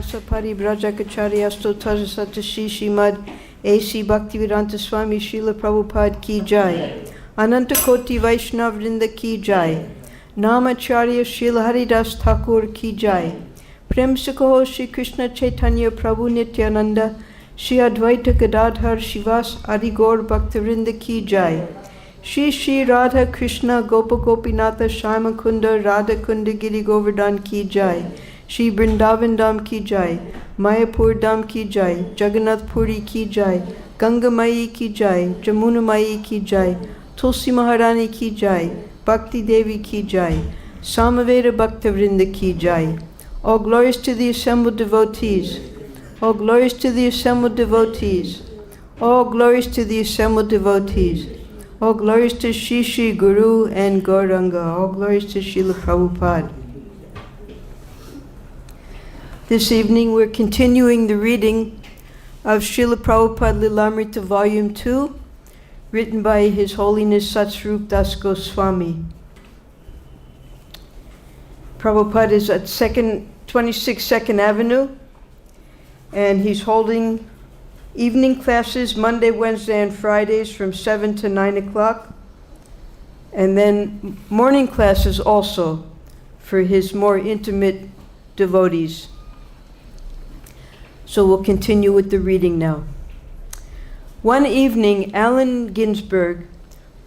Vyasa Paribrajakacharya Stotasata Shishimad A.C. Bhaktivedanta Swami Srila Prabhupada Ki Jai. Ananta Koti Vaishnav Vrinda Ki Jai. Namacharya Srila Haridas Thakur Ki Jai. Prem Sikaho Shri Krishna Chaitanya Prabhu Nityananda Shri Advaita Gadadhar Shivas Adi Gaur Bhaktivinoda Ki Jai. Shri Shri Radha Krishna Gopa Gopinatha Shama Kunda Radha Kunda Giri Govardhan Ki Jai. Shri Vrindavan Dham Ki Jai. Mayapur Dham Ki Jai. Jagannath Puri Ki Jai. Ganga Mai Ki Jai. Jamuna Mai Ki Jai. Tulsi Maharani Ki Jai. Bhakti Devi Ki Jai. Samaveda Bhaktivinoda Ki Jai. All glories to the assembled devotees. All glories to the assembled devotees. All glories to the assembled devotees. All glories to Shri Shri Guru and Gauranga. All glories to Srila Prabhupada. This evening we're continuing the reading of Srila Prabhupada Lilamrita Volume 2, written by His Holiness Satsvarup Das Goswami. Prabhupada is at 26 2nd Avenue, and he's holding evening classes Monday, Wednesday, and Fridays from 7 to 9 o'clock, and then morning classes also for his more intimate devotees. So we'll continue with the reading now. One evening, Allen Ginsberg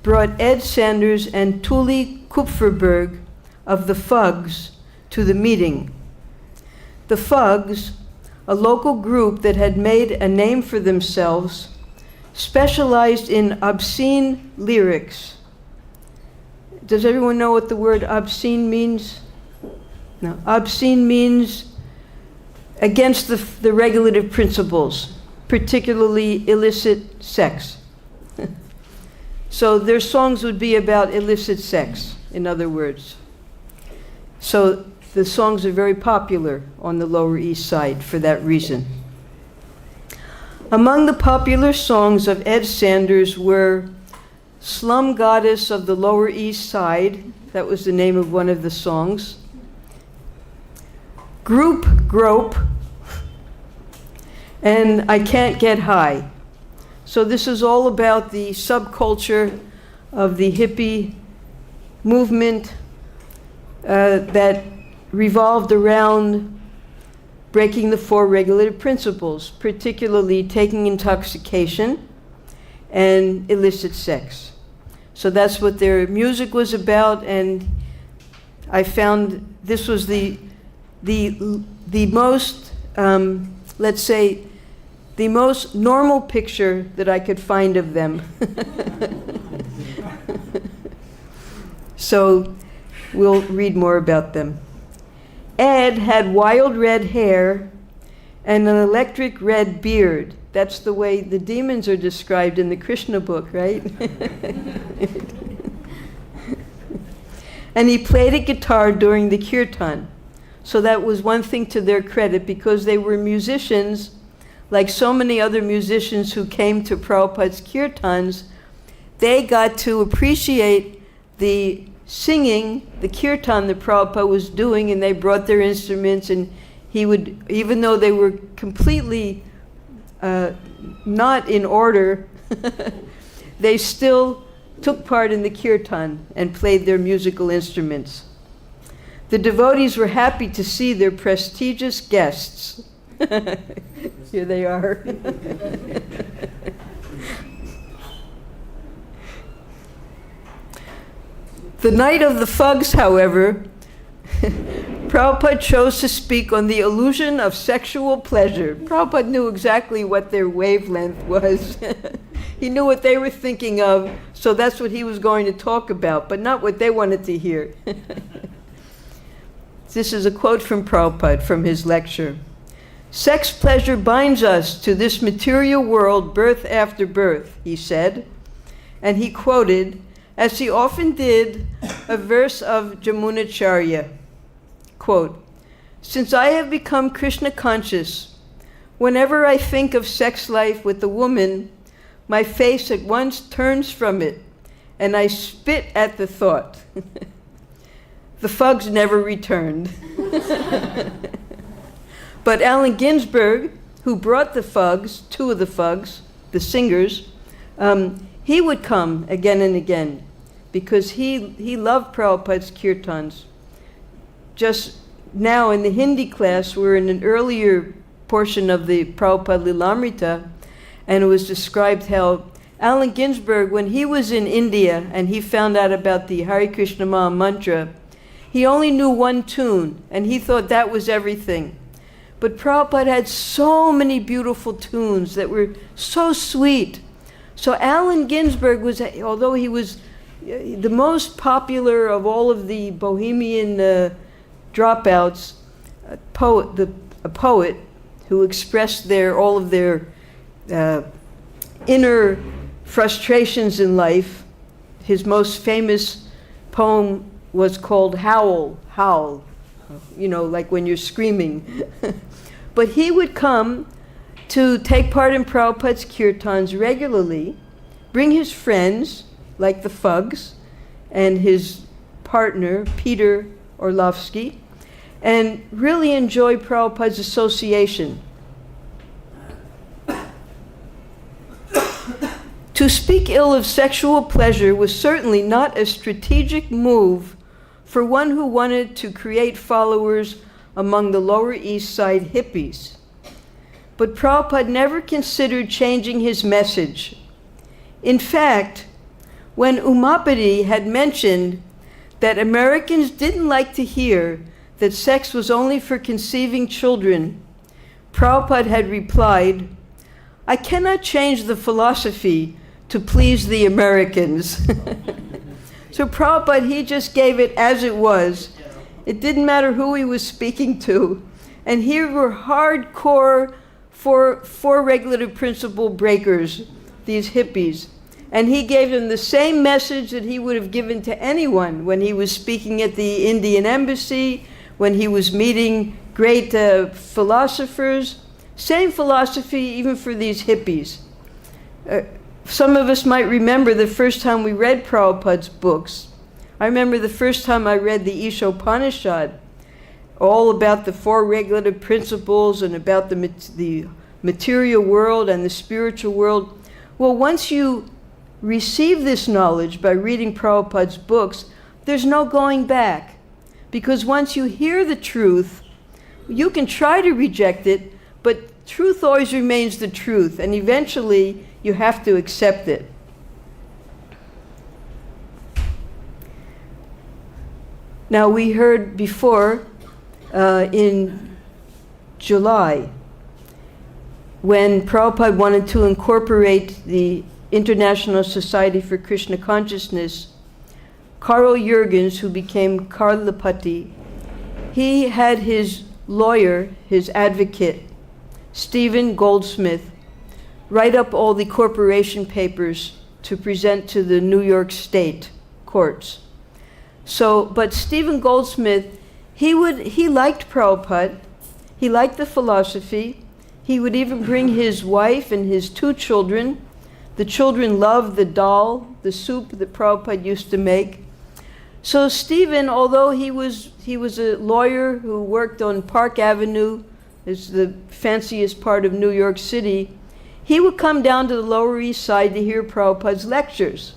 brought Ed Sanders and Tuli Kupferberg of the Fugs to the meeting. The Fugs, a local group that had made a name for themselves, specialized in obscene lyrics. Does everyone know what the word obscene means? No. Obscene means against the regulative principles, particularly illicit sex. So their songs would be about illicit sex, in other words. So the songs are very popular on the Lower East Side for that reason. Among the popular songs of Ed Sanders were Slum Goddess of the Lower East Side, that was the name of one of the songs, Group Grope, and I Can't Get High. So this is all about the subculture of the hippie movement that revolved around breaking the four regulative principles, particularly taking intoxication and illicit sex. So that's what their music was about, and I found this was the most, let's say, the most normal picture that I could find of them. So we'll read more about them. Ed had wild red hair and an electric red beard. That's the way the demons are described in the Krishna book, right? And he played a guitar during the Kirtan. So that was one thing to their credit, because they were musicians, like so many other musicians who came to Prabhupada's Kirtans. They got to appreciate the singing, the Kirtan that Prabhupada was doing, and they brought their instruments, and he would, even though they were completely not in order, they still took part in the Kirtan and played their musical instruments. The devotees were happy to see their prestigious guests. Here they are. The night of the Fugs, however, Prabhupada chose to speak on the illusion of sexual pleasure. Prabhupada knew exactly what their wavelength was. He knew what they were thinking of, so that's what he was going to talk about, but not what they wanted to hear. This is a quote from Prabhupada from his lecture. "Sex pleasure binds us to this material world birth after birth," he said. And he quoted, as he often did, a verse of Jamunacharya. Quote, "Since I have become Krishna conscious, whenever I think of sex life with a woman, my face at once turns from it, and I spit at the thought." The Fugs never returned. But Allen Ginsberg, who brought the Fugs, two of the Fugs, the singers, he would come again and again because he loved Prabhupada's kirtans. Just now in the Hindi class, we're in an earlier portion of the Prabhupada Lilamrita, and it was described how Allen Ginsberg, when he was in India and he found out about the Hare Krishna Maha Mantra, he only knew one tune, and he thought that was everything. But Prabhupada had so many beautiful tunes that were so sweet. So Allen Ginsberg was, although he was the most popular of all of the Bohemian dropouts, a poet who expressed all of their inner frustrations in life. His most famous poem was called Howl, Howl, like when you're screaming. But he would come to take part in Prabhupada's kirtans regularly, bring his friends, like the Fugs, and his partner, Peter Orlovsky, and really enjoy Prabhupada's association. To speak ill of sexual pleasure was certainly not a strategic move for one who wanted to create followers among the Lower East Side hippies. But Prabhupada never considered changing his message. In fact, when Umapati had mentioned that Americans didn't like to hear that sex was only for conceiving children, Prabhupada had replied, "I cannot change the philosophy to please the Americans." So Prabhupada, he just gave it as it was. It didn't matter who he was speaking to. And here were hardcore four regulative principle breakers, these hippies. And he gave them the same message that he would have given to anyone when he was speaking at the Indian embassy, when he was meeting great philosophers. Same philosophy even for these hippies. Some of us might remember the first time we read Prabhupada's books. I remember the first time I read the Ishopanishad, all about the four regulative principles and about the material world and the spiritual world. Well, once you receive this knowledge by reading Prabhupada's books, there's no going back. Because once you hear the truth, you can try to reject it, but truth always remains the truth, and eventually you have to accept it. Now, we heard before in July, when Prabhupada wanted to incorporate the International Society for Krishna Consciousness, Karl Jürgens, who became Karlapati, he had his lawyer, his advocate, Stephen Goldsmith, write up all the corporation papers to present to the New York State courts. But Stephen Goldsmith, he liked Prabhupada, he liked the philosophy, he would even bring his wife and his two children. The children loved the dal, the soup that Prabhupada used to make. So Stephen, although he was a lawyer who worked on Park Avenue, it's the fanciest part of New York City, he would come down to the Lower East Side to hear Prabhupada's lectures.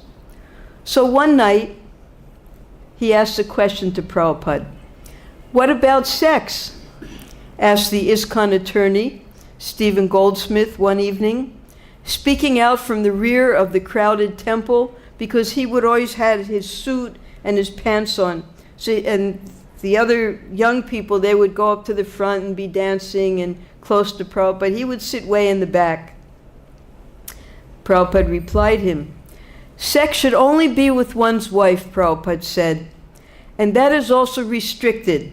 So one night, he asked a question to Prabhupada. "What about sex?" asked the ISKCON attorney, Stephen Goldsmith, one evening, speaking out from the rear of the crowded temple, because he would always have his suit and his pants on. And the other young people, they would go up to the front and be dancing and close to Prabhupada. He would sit way in the back. Prabhupada replied him, "Sex should only be with one's wife," Prabhupada said, "and that is also restricted.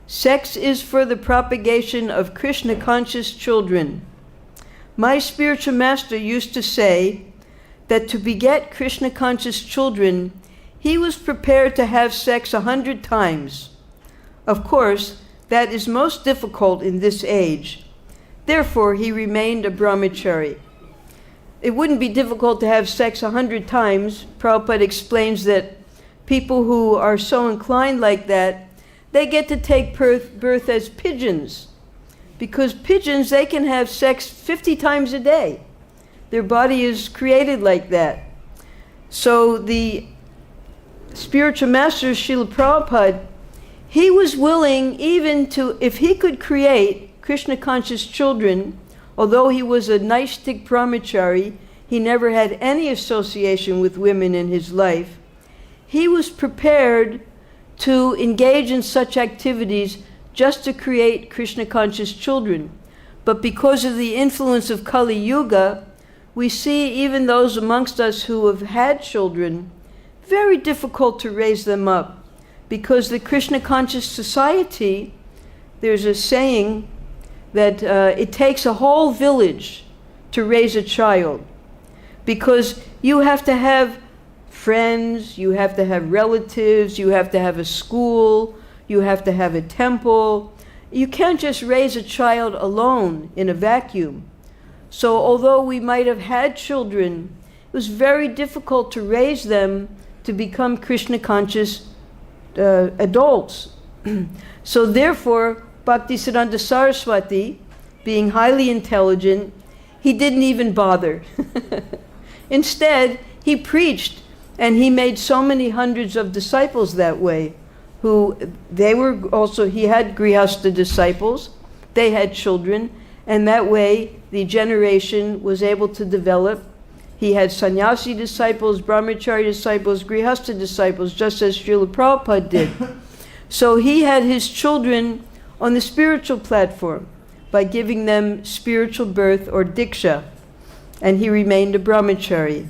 Sex is for the propagation of Krishna-conscious children. My spiritual master used to say that to beget Krishna-conscious children, he was prepared to have sex 100 times. Of course, that is most difficult in this age. Therefore, he remained a brahmachari." It wouldn't be difficult to have sex 100 times. Prabhupada explains that people who are so inclined like that, they get to take birth as pigeons. because pigeons, they can have sex 50 times a day. Their body is created like that. So the spiritual master, Srila Prabhupada, he was willing even to, if he could create Krishna conscious children, although he was a Naistik brahmachari, he never had any association with women in his life, he was prepared to engage in such activities just to create Krishna conscious children. But because of the influence of Kali Yuga, we see even those amongst us who have had children, very difficult to raise them up, because the Krishna conscious society, there's a saying that it takes a whole village to raise a child, because you have to have friends, you have to have relatives, you have to have a school, you have to have a temple. You can't just raise a child alone in a vacuum. So although we might have had children, it was very difficult to raise them to become Krishna conscious adults. So therefore, Bhaktisiddhanta Saraswati, being highly intelligent, he didn't even bother. Instead, he preached, and he made so many hundreds of disciples that way, who they were also, he had Grihastha disciples, they had children, and that way the generation was able to develop. He had sannyasi disciples, brahmachari disciples, grihastha disciples, just as Srila Prabhupada did. So he had his children on the spiritual platform by giving them spiritual birth or diksha, and he remained a brahmachari.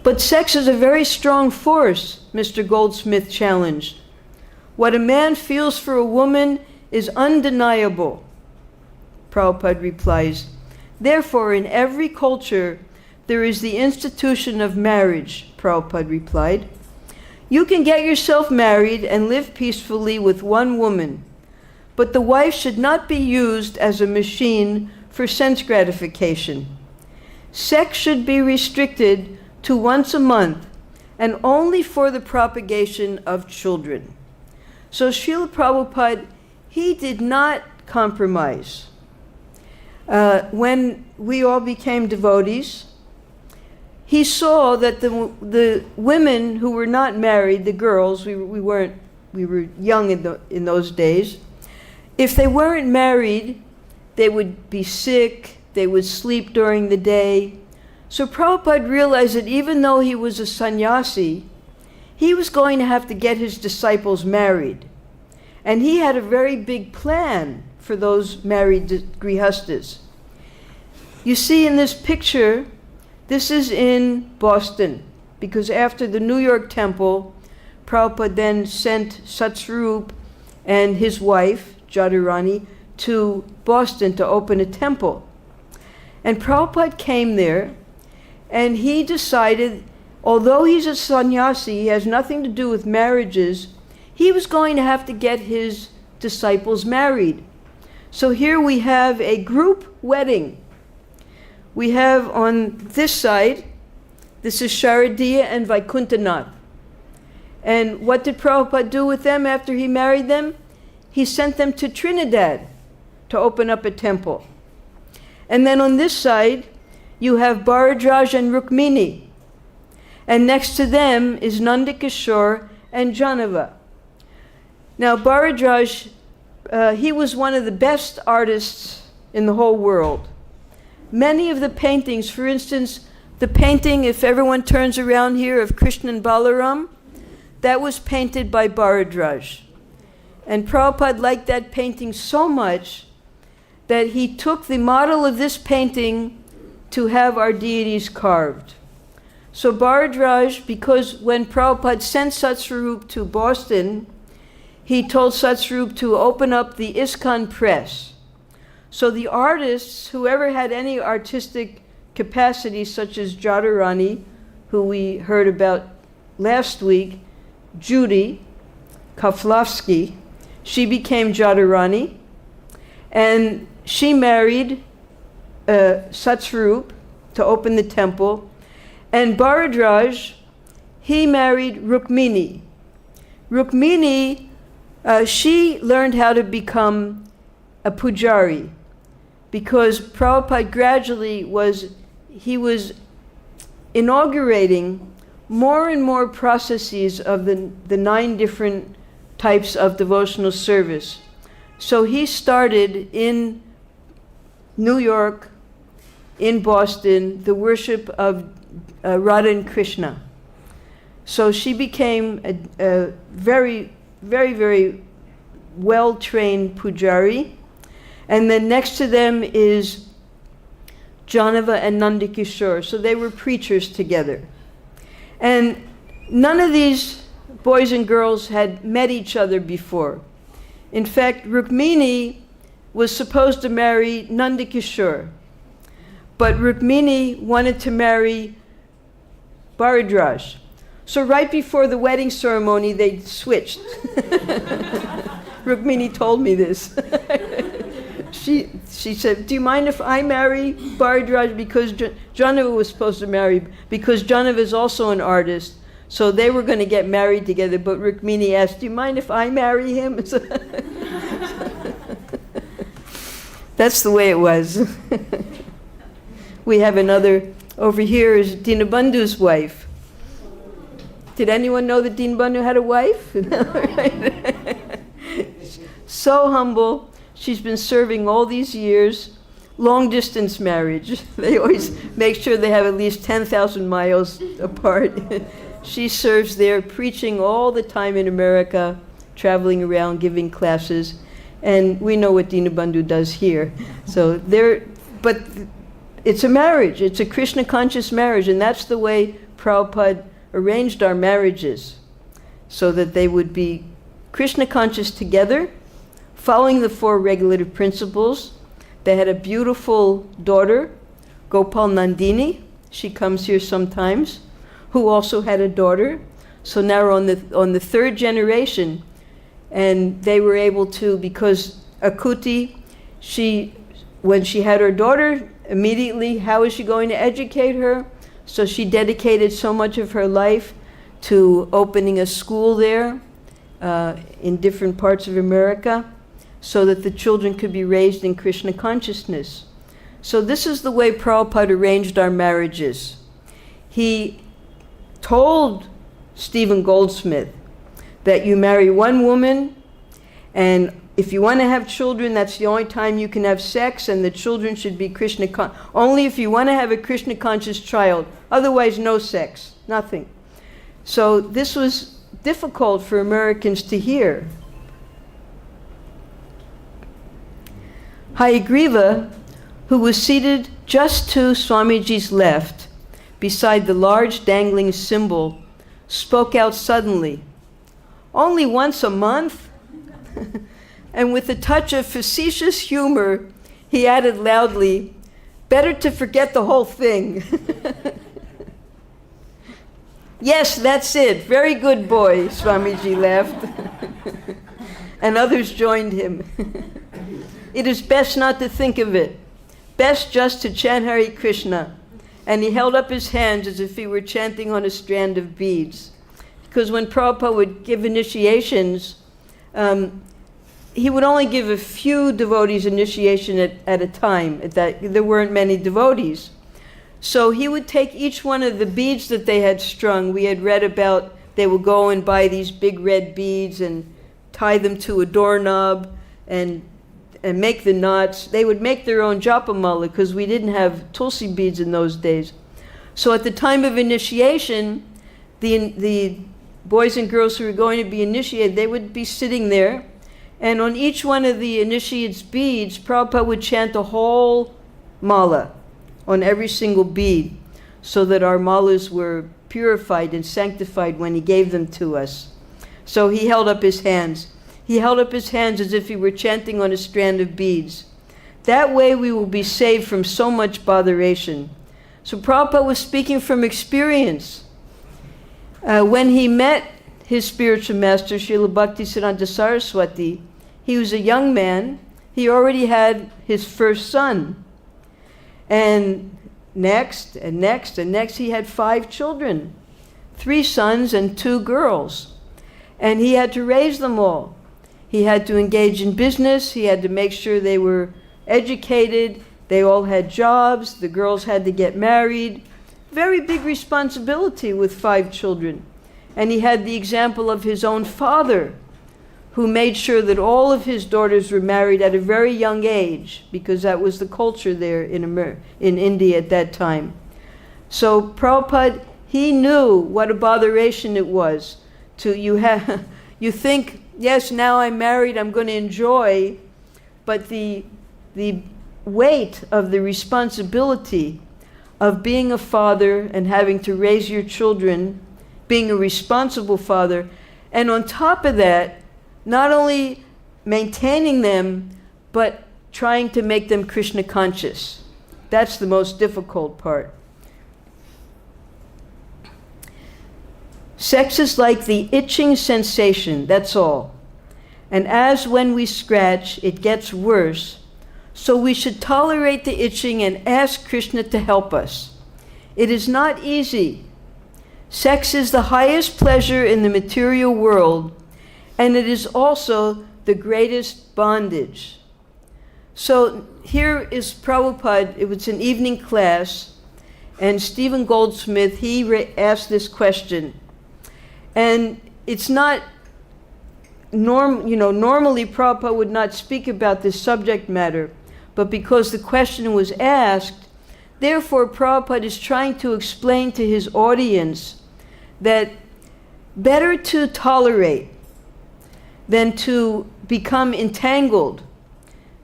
But sex is a very strong force, Mr. Goldsmith challenged. What a man feels for a woman is undeniable, Prabhupada replies. Therefore, in every culture, there is the institution of marriage, Prabhupada replied. You can get yourself married and live peacefully with one woman, but the wife should not be used as a machine for sense gratification. Sex should be restricted to once a month and only for the propagation of children. So Srila Prabhupada, he did not compromise. When we all became devotees, he saw that the women who were not married, the girls, we were young in those days, if they weren't married, they would be sick, they would sleep during the day. So Prabhupada realized that even though he was a sannyasi, he was going to have to get his disciples married. And he had a very big plan for those married grihastas. You see in this picture, this is in Boston, because after the New York temple, Prabhupada then sent Satsvarup and his wife, Jadurani, to Boston to open a temple. And Prabhupada came there, and he decided, although he's a sannyasi, he has nothing to do with marriages, he was going to have to get his disciples married. So here we have a group wedding. We have on this side, this is Sharadiya and Vaikuntanath. And what did Prabhupada do with them after he married them? He sent them to Trinidad to open up a temple. And then on this side, you have Bharadraj and Rukmini. And next to them is Nandakishore and Janava. Now Bharadraj, he was one of the best artists in the whole world. Many of the paintings, for instance, the painting, if everyone turns around here, of Krishna and Balaram, that was painted by Bharadraj. And Prabhupada liked that painting so much that he took the model of this painting to have our deities carved. So Bharadraj, because when Prabhupada sent Satsvarup to Boston, he told Satsvarup to open up the ISKCON press. So the artists, whoever had any artistic capacity, such as Jadurani, who we heard about last week, Judy Kaflavsky, she became Jadurani, and she married Satsvarup to open the temple, and Bharadraj, he married Rukmini. Rukmini She learned how to become a pujari because Prabhupada gradually was inaugurating more and more processes of the 9 different types of devotional service. So he started in New York, in Boston, the worship of Radha and Krishna. So she became a very, very, very well-trained pujari. And then next to them is Janava and Nandakishore. So they were preachers together. And none of these boys and girls had met each other before. In fact, Rukmini was supposed to marry Nandakishore, but Rukmini wanted to marry Bharadraj. So right before the wedding ceremony, they switched. Rukmini told me this. She said, do you mind if I marry Bharadraj? Because Janava was supposed to marry, because Janava is also an artist. So they were going to get married together, but Rukmini asked, do you mind if I marry him? That's the way it was. We have another, over here is Dinabandhu's wife. Did anyone know that Dinabandhu had a wife? So humble. She's been serving all these years. Long distance marriage. They always make sure they have at least 10,000 miles apart. She serves there, preaching all the time in America, traveling around, giving classes. And we know what Dinabandhu does here. So but it's a marriage. It's a Krishna conscious marriage. And that's the way Prabhupada arranged our marriages, so that they would be Krishna conscious together, following the 4 regulative principles. They had a beautiful daughter, Gopal Nandini. She comes here sometimes, who also had a daughter. So now we're on the 3rd generation. And they were able to, because Akuti, when she had her daughter, immediately, how is she going to educate her? So she dedicated so much of her life to opening a school there in different parts of America, so that the children could be raised in Krishna consciousness. So this is the way Prabhupada arranged our marriages. He told Stephen Goldsmith that you marry one woman, and if you want to have children, that's the only time you can have sex, and the children should be Krishna only if you want to have a Krishna conscious child. Otherwise, no sex, nothing. So this was difficult for Americans to hear. Hayagriva, who was seated just to Swamiji's left, beside the large dangling symbol, spoke out suddenly. Only once a month? And with a touch of facetious humor, he added loudly, better to forget the whole thing. Yes, that's it. Very good boy, Swamiji laughed. And others joined him. It is best not to think of it. Best just to chant Hare Krishna. And he held up his hands as if he were chanting on a strand of beads. Because when Prabhupada would give initiations, he would only give a few devotees initiation at a time. There weren't many devotees. So he would take each one of the beads that they had strung. We had read about they would go and buy these big red beads and tie them to a doorknob and make the knots. They would make their own japamala because we didn't have tulsi beads in those days. So at the time of initiation, the boys and girls who were going to be initiated, they would be sitting there, and on each one of the initiate's beads, Prabhupada would chant a whole mala on every single bead, so that our malas were purified and sanctified when he gave them to us. So he held up his hands. He held up his hands as if he were chanting on a strand of beads. That way we will be saved from so much botheration. So Prabhupada was speaking from experience. When he met his spiritual master, Srila Bhaktisiddhanta Saraswati, he was a young man. He already had his first son. And next, he had 5 children, 3 sons and 2 girls. And he had to raise them all. He had to engage in business. He had to make sure they were educated. They all had jobs. The girls had to get married. Very big responsibility with 5 children. And he had the example of his own father, who made sure that all of his daughters were married at a very young age, because that was the culture there in India at that time. So Prabhupada, he knew what a botheration it was to you think, yes, now I'm married, I'm going to enjoy, but the weight of the responsibility of being a father and having to raise your children, being a responsible father, and on top of that, not only maintaining them, but trying to make them Krishna conscious. That's the most difficult part. Sex is like the itching sensation, that's all. And as when we scratch, it gets worse, so we should tolerate the itching and ask Krishna to help us. It is not easy. Sex is the highest pleasure in the material world, and it is also the greatest bondage. So here is Prabhupada, it was an evening class, and Stephen Goldsmith, he asked this question. And it's not, normally Prabhupada would not speak about this subject matter, but because the question was asked, therefore Prabhupada is trying to explain to his audience that better to tolerate than to become entangled.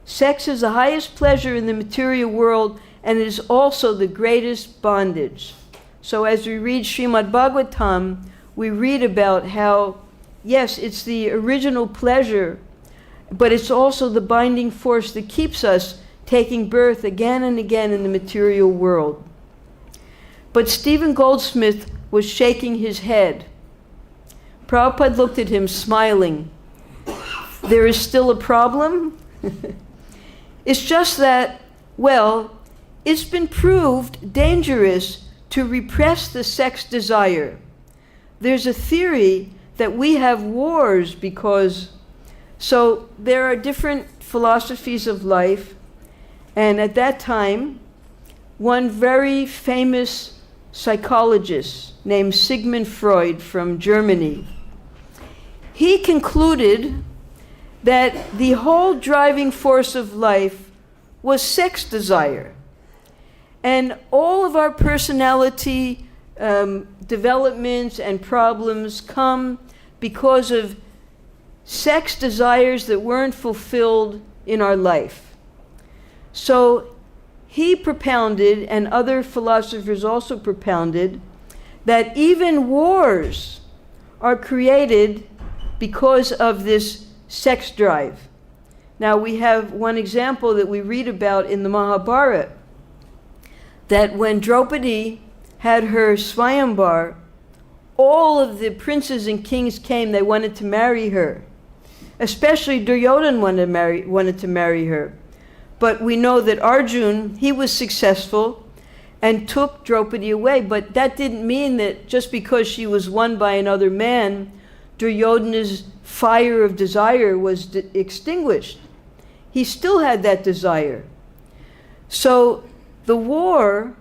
Sex is the highest pleasure in the material world, and it is also the greatest bondage. So as we read Srimad Bhagavatam, we read about how, yes, it's the original pleasure, but it's also the binding force that keeps us taking birth again and again in the material world. But Stephen Goldsmith was shaking his head. Prabhupada looked at him, smiling. There is still a problem? It's just that, well, it's been proved dangerous to repress the sex desire. There's a theory that we have wars because, so there are different philosophies of life, and at that time, one very famous psychologist named Sigmund Freud from Germany, he concluded that the whole driving force of life was sex desire. And all of our personality developments and problems come because of sex desires that weren't fulfilled in our life. So he propounded, and other philosophers also propounded, that even wars are created because of this sex drive. Now we have one example that we read about in the Mahabharata, that when Draupadi had her Swayamvar, all of the princes and kings came, they wanted to marry her. Especially Duryodhana wanted to marry her. But we know that Arjun, he was successful and took Draupadi away, but that didn't mean that just because she was won by another man, Duryodhana's fire of desire was extinguished. He still had that desire. So the war,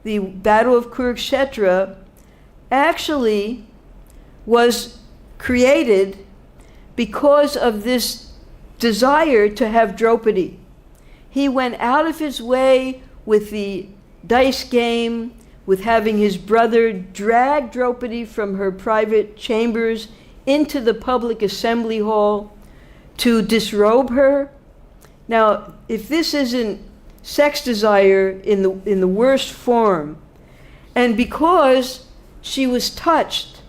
the Battle of Kurukshetra, actually was created because of this desire to have Draupadi. He went out of his way with the dice game, with having his brother drag Draupadi from her private chambers into the public assembly hall to disrobe her. Now, if this isn't sex desire in the worst form, and because she was touched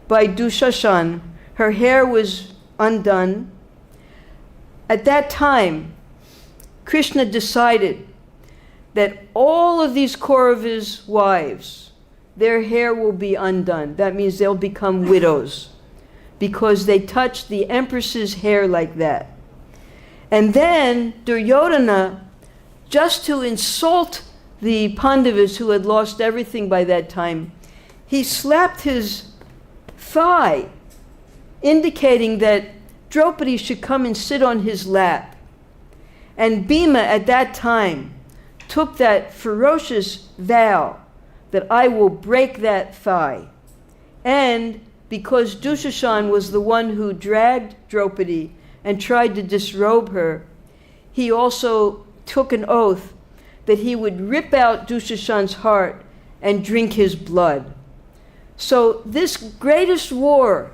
by Dushashan, her hair was undone, at that time, Krishna decided that all of these Kauravas' wives, their hair will be undone. That means they'll become widows because they touched the empress's hair like that. And then Duryodhana, just to insult the Pandavas who had lost everything by that time, he slapped his thigh, indicating that Draupadi should come and sit on his lap. And Bhima at that time took that ferocious vow that I will break that thigh. And because Dushasan was the one who dragged Draupadi and tried to disrobe her, he also took an oath that he would rip out Dushasan's heart and drink his blood. So this greatest war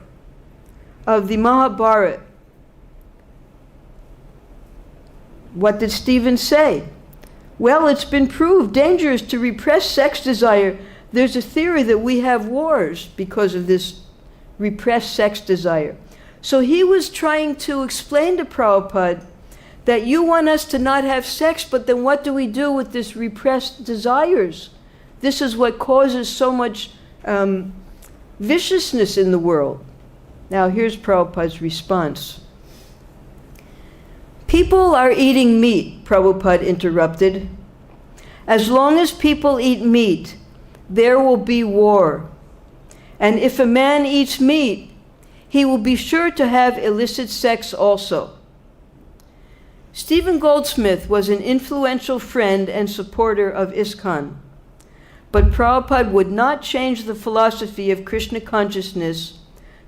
of the Mahabharata, what did Stephen say? Well, it's been proved dangerous to repress sex desire. There's a theory that we have wars because of this repressed sex desire. So he was trying to explain to Prabhupada that you want us to not have sex, but then what do we do with this repressed desires? This is what causes so much viciousness in the world. Now here's Prabhupada's response. People are eating meat, Prabhupada interrupted. As long as people eat meat, there will be war. And if a man eats meat, he will be sure to have illicit sex also. Stephen Goldsmith was an influential friend and supporter of ISKCON, but Prabhupada would not change the philosophy of Krishna consciousness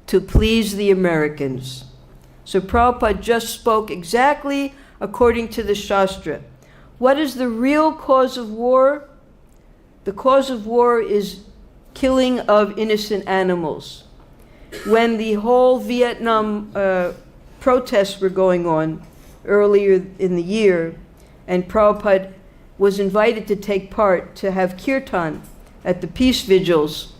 to please the Americans. So Prabhupada just spoke exactly according to the Shastra. What is the real cause of war? The cause of war is killing of innocent animals. When the whole Vietnam protests were going on earlier in the year, and Prabhupada was invited to take part to have Kirtan at the peace vigils,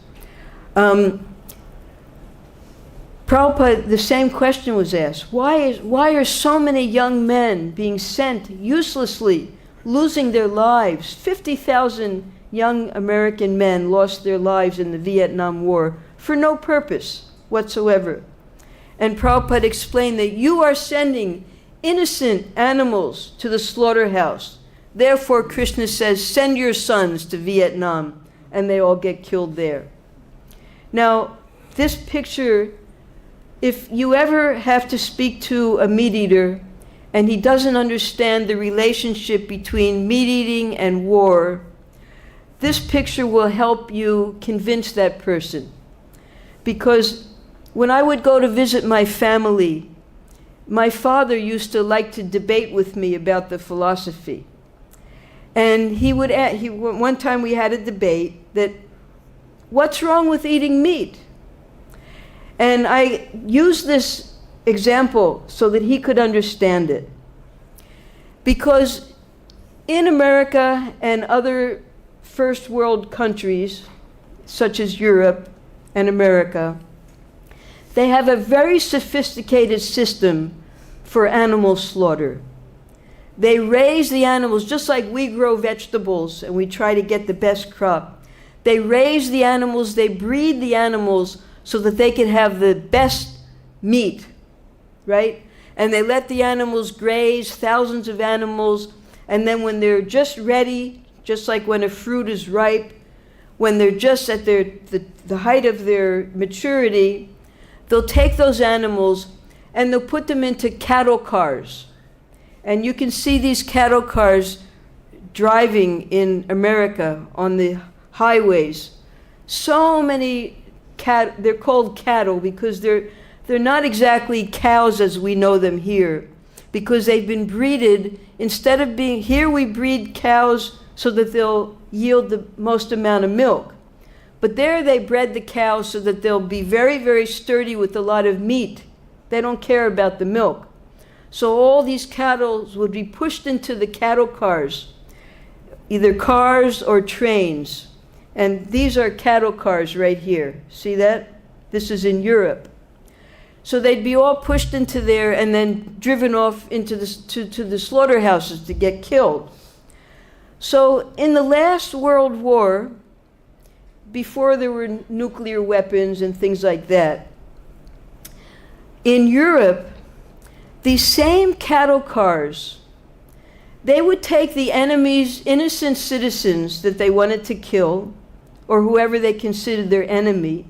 Prabhupada, the same question was asked. Why are so many young men being sent uselessly, losing their lives? 50,000 young American men lost their lives in the Vietnam War for no purpose whatsoever. And Prabhupada explained that you are sending innocent animals to the slaughterhouse. Therefore, Krishna says, send your sons to Vietnam, and they all get killed there. Now, this picture, if you ever have to speak to a meat eater and he doesn't understand the relationship between meat eating and war, this picture will help you convince that person. Because when I would go to visit my family, my father used to like to debate with me about the philosophy. And one time we had a debate that, what's wrong with eating meat? And I used this example so that he could understand it. Because in America and other first world countries, such as Europe and America, they have a very sophisticated system for animal slaughter. They raise the animals just like we grow vegetables and we try to get the best crop. They raise the animals, they breed the animals so that they can have the best meat, right? And they let the animals graze, thousands of animals, and then when they're just ready, just like when a fruit is ripe, when they're just at the height of their maturity, they'll take those animals and they'll put them into cattle cars. And you can see these cattle cars driving in America on the highways. So many they're called cattle because they're not exactly cows as we know them here, because they've been breeded. Instead of being here, we breed cows so that they'll yield the most amount of milk. But there they bred the cows so that they'll be very, very sturdy with a lot of meat. They don't care about the milk. So all these cattle would be pushed into the cattle cars, either cars or trains. And these are cattle cars right here. See that? This is in Europe. So they'd be all pushed into there and then driven off into to the slaughterhouses to get killed. So in the last World War, before there were nuclear weapons and things like that, in Europe, these same cattle cars, they would take the enemy's innocent citizens that they wanted to kill, or whoever they considered their enemy,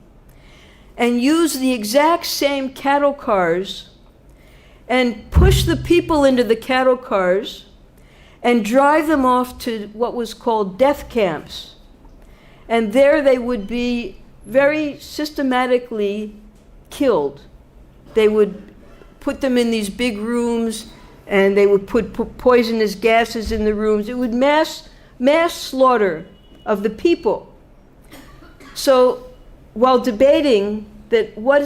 and use the exact same cattle cars and push the people into the cattle cars and drive them off to what was called death camps. And there they would be very systematically killed. They would put them in these big rooms, and they would put poisonous gases in the rooms. It would mass slaughter of the people. So while debating that why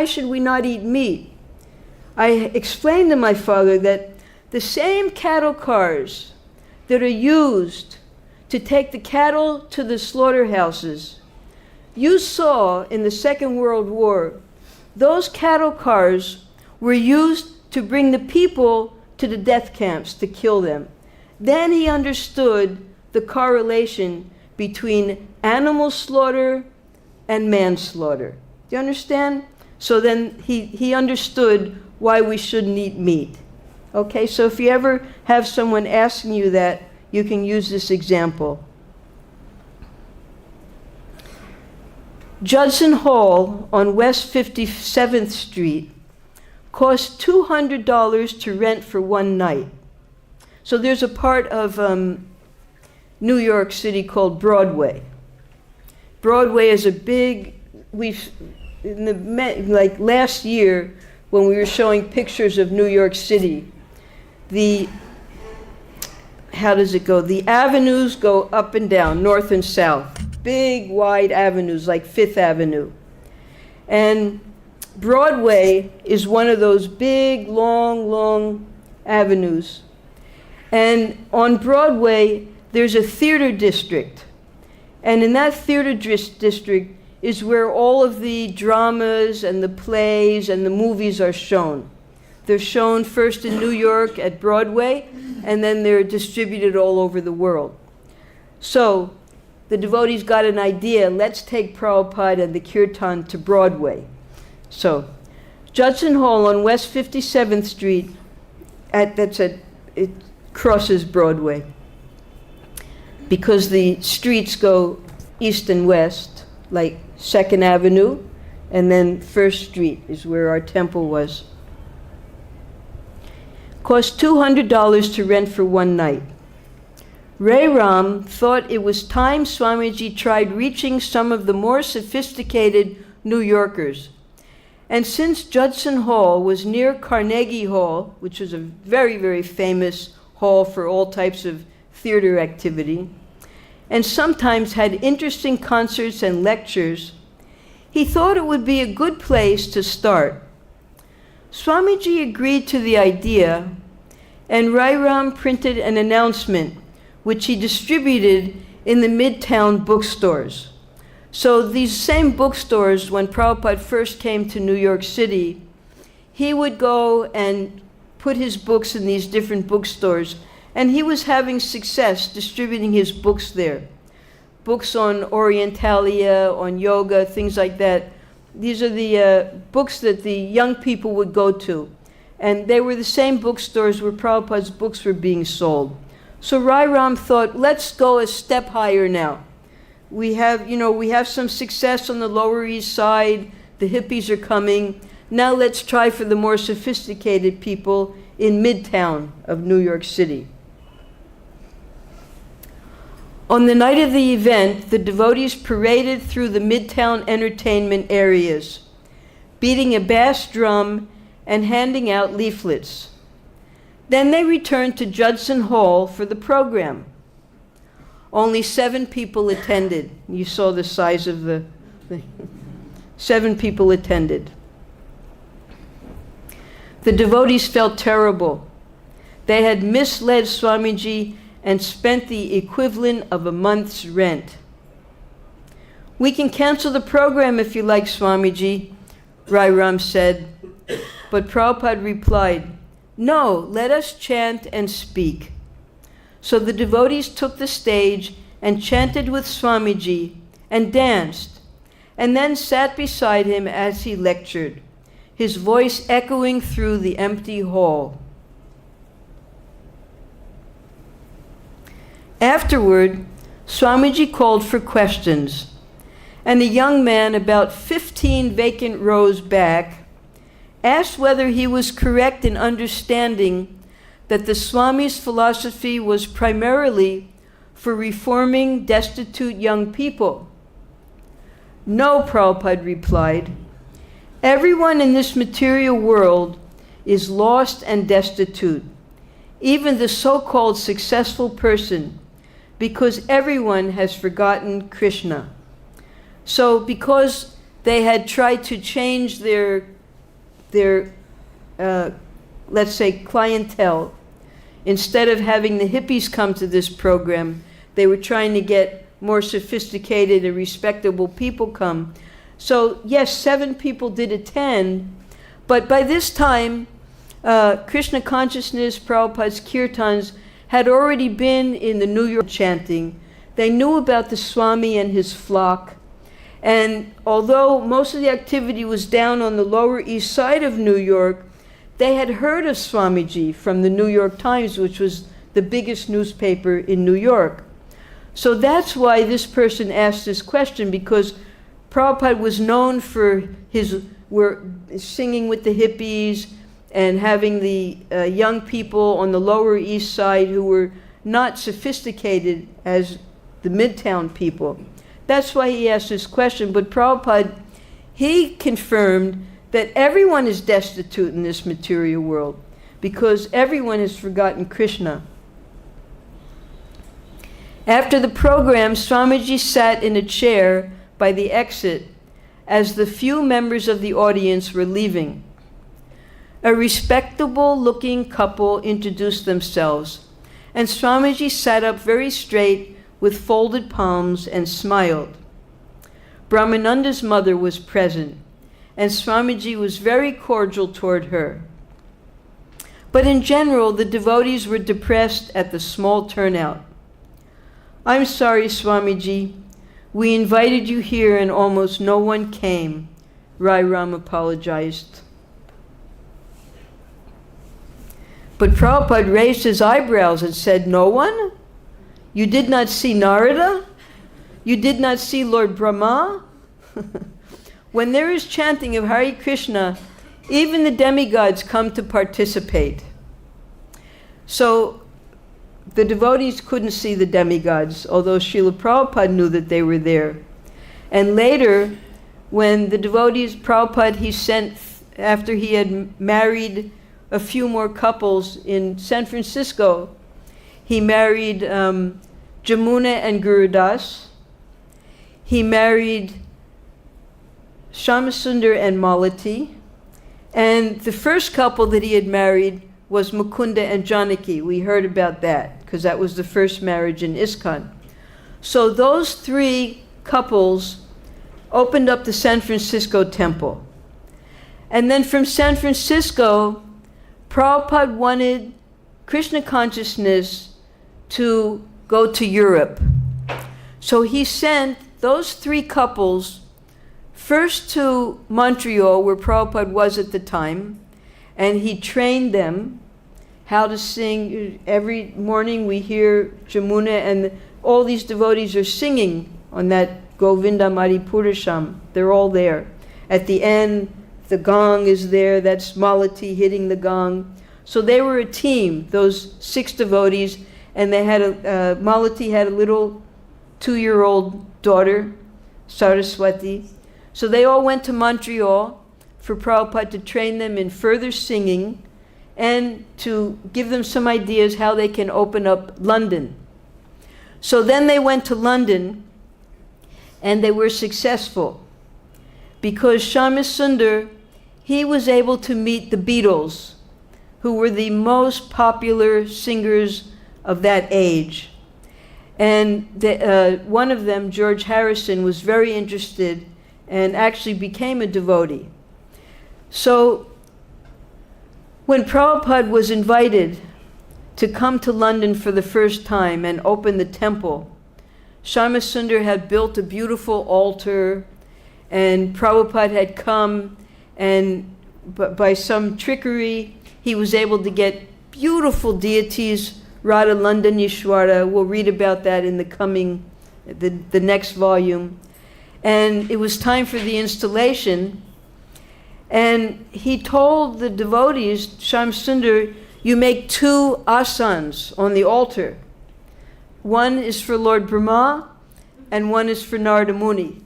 should we not eat meat, I explained to my father that the same cattle cars that are used to take the cattle to the slaughterhouses, you saw in the Second World War, those cattle cars were used to bring the people to the death camps to kill them. Then he understood the correlation between animal slaughter and manslaughter. Do you understand? So then he understood why we shouldn't eat meat. Okay, so if you ever have someone asking you that, you can use this example. Judson Hall on West 57th Street cost $200 to rent for one night. So there's a part of New York City called Broadway. Broadway is a big, like last year when we were showing pictures of New York City, how does it go? The avenues go up and down, north and south. Big, wide avenues like Fifth Avenue. And Broadway is one of those big, long avenues. And on Broadway, there's a theater district. And in that theater district is where all of the dramas and the plays and the movies are shown. They're shown first in New York at Broadway, and then they're distributed all over the world. So the devotees got an idea, let's take Prabhupada and the Kirtan to Broadway. So Judson Hall on West 57th Street, it crosses Broadway, because the streets go east and west, like 2nd Avenue, and then 1st Street is where our temple was. Cost $200 to rent for one night. Ray Ram thought it was time Swamiji tried reaching some of the more sophisticated New Yorkers. And since Judson Hall was near Carnegie Hall, which was a very, very famous hall for all types of theater activity, and sometimes had interesting concerts and lectures, he thought it would be a good place to start. Swamiji agreed to the idea, and Rai Ram printed an announcement which he distributed in the Midtown bookstores. So these same bookstores, when Prabhupada first came to New York City, he would go and put his books in these different bookstores, and he was having success distributing his books there. Books on Orientalia, on yoga, things like that. These are the books that the young people would go to. And they were the same bookstores where Prabhupada's books were being sold. So Rai Ram thought, let's go a step higher now. We have some success on the Lower East Side. The hippies are coming. Now let's try for the more sophisticated people in Midtown of New York City. On the night of the event, the devotees paraded through the Midtown entertainment areas, beating a bass drum and handing out leaflets. Then they returned to Judson Hall for the program. Only 7 people attended. You saw the size of the 7 people attended. The devotees felt terrible. They had misled Swamiji and spent the equivalent of a month's rent. We can cancel the program if you like, Swamiji, Rai Ram said. But Prabhupada replied, no, let us chant and speak. So the devotees took the stage and chanted with Swamiji and danced, and then sat beside him as he lectured, his voice echoing through the empty hall. Afterward, Swamiji called for questions, and a young man about 15 vacant rows back asked whether he was correct in understanding that the Swami's philosophy was primarily for reforming destitute young people. No, Prabhupada replied. Everyone in this material world is lost and destitute, even the so-called successful person, because everyone has forgotten Krishna. So because they had tried to change their let's say, clientele, instead of having the hippies come to this program, they were trying to get more sophisticated and respectable people come. So yes, 7 people did attend, but by this time, Krishna consciousness, Prabhupada's kirtans, had already been in the New York chanting. They knew about the Swami and his flock. And although most of the activity was down on the Lower East Side of New York, they had heard of Swamiji from the New York Times, which was the biggest newspaper in New York. So that's why this person asked this question, because Prabhupada was known for his singing with the hippies and having the young people on the Lower East Side who were not sophisticated as the Midtown people. That's why he asked this question. But Prabhupada, he confirmed that everyone is destitute in this material world because everyone has forgotten Krishna. After the program, Swamiji sat in a chair by the exit as the few members of the audience were leaving. A respectable-looking couple introduced themselves, and Swamiji sat up very straight with folded palms and smiled. Brahmananda's mother was present, and Swamiji was very cordial toward her. But in general, the devotees were depressed at the small turnout. "I'm sorry, Swamiji. We invited you here and almost no one came," Rai Ram apologized. But Prabhupada raised his eyebrows and said, "No one? You did not see Narada? You did not see Lord Brahma?" When there is chanting of Hare Krishna, even the demigods come to participate. So the devotees couldn't see the demigods, although Srila Prabhupada knew that they were there. And later, when the devotees, Prabhupada, he sent, after he had married a few more couples in San Francisco, he married Jamuna and Gurudas. He married Shyamasundar and Malati. And the first couple that he had married was Mukunda and Janaki. We heard about that because that was the first marriage in ISKCON. So those 3 couples opened up the San Francisco temple. And then from San Francisco, Prabhupada wanted Krishna consciousness to go to Europe. So he sent those 3 couples first to Montreal, where Prabhupada was at the time, and he trained them how to sing. Every morning we hear Jamuna, and all these devotees are singing on that Govinda Mari Purasham. They're all there. At the end, the gong is there. That's Malati hitting the gong. So they were a team, those 6 devotees, and they had Malati had a little 2-year-old daughter, Saraswati. So they all went to Montreal for Prabhupada to train them in further singing and to give them some ideas how they can open up London. So then they went to London, and they were successful because Shyamasundar, he was able to meet the Beatles, who were the most popular singers of that age. And one of them, George Harrison, was very interested and actually became a devotee. So when Prabhupada was invited to come to London for the first time and open the temple, Shyamasundar had built a beautiful altar, and Prabhupada had come, and by some trickery, he was able to get beautiful deities, Radha Landanishwara. We'll read about that in the next volume. And it was time for the installation. And he told the devotees, Shamsundar, you make 2 asanas on the altar. One is for Lord Brahma, and one is for Narada Muni.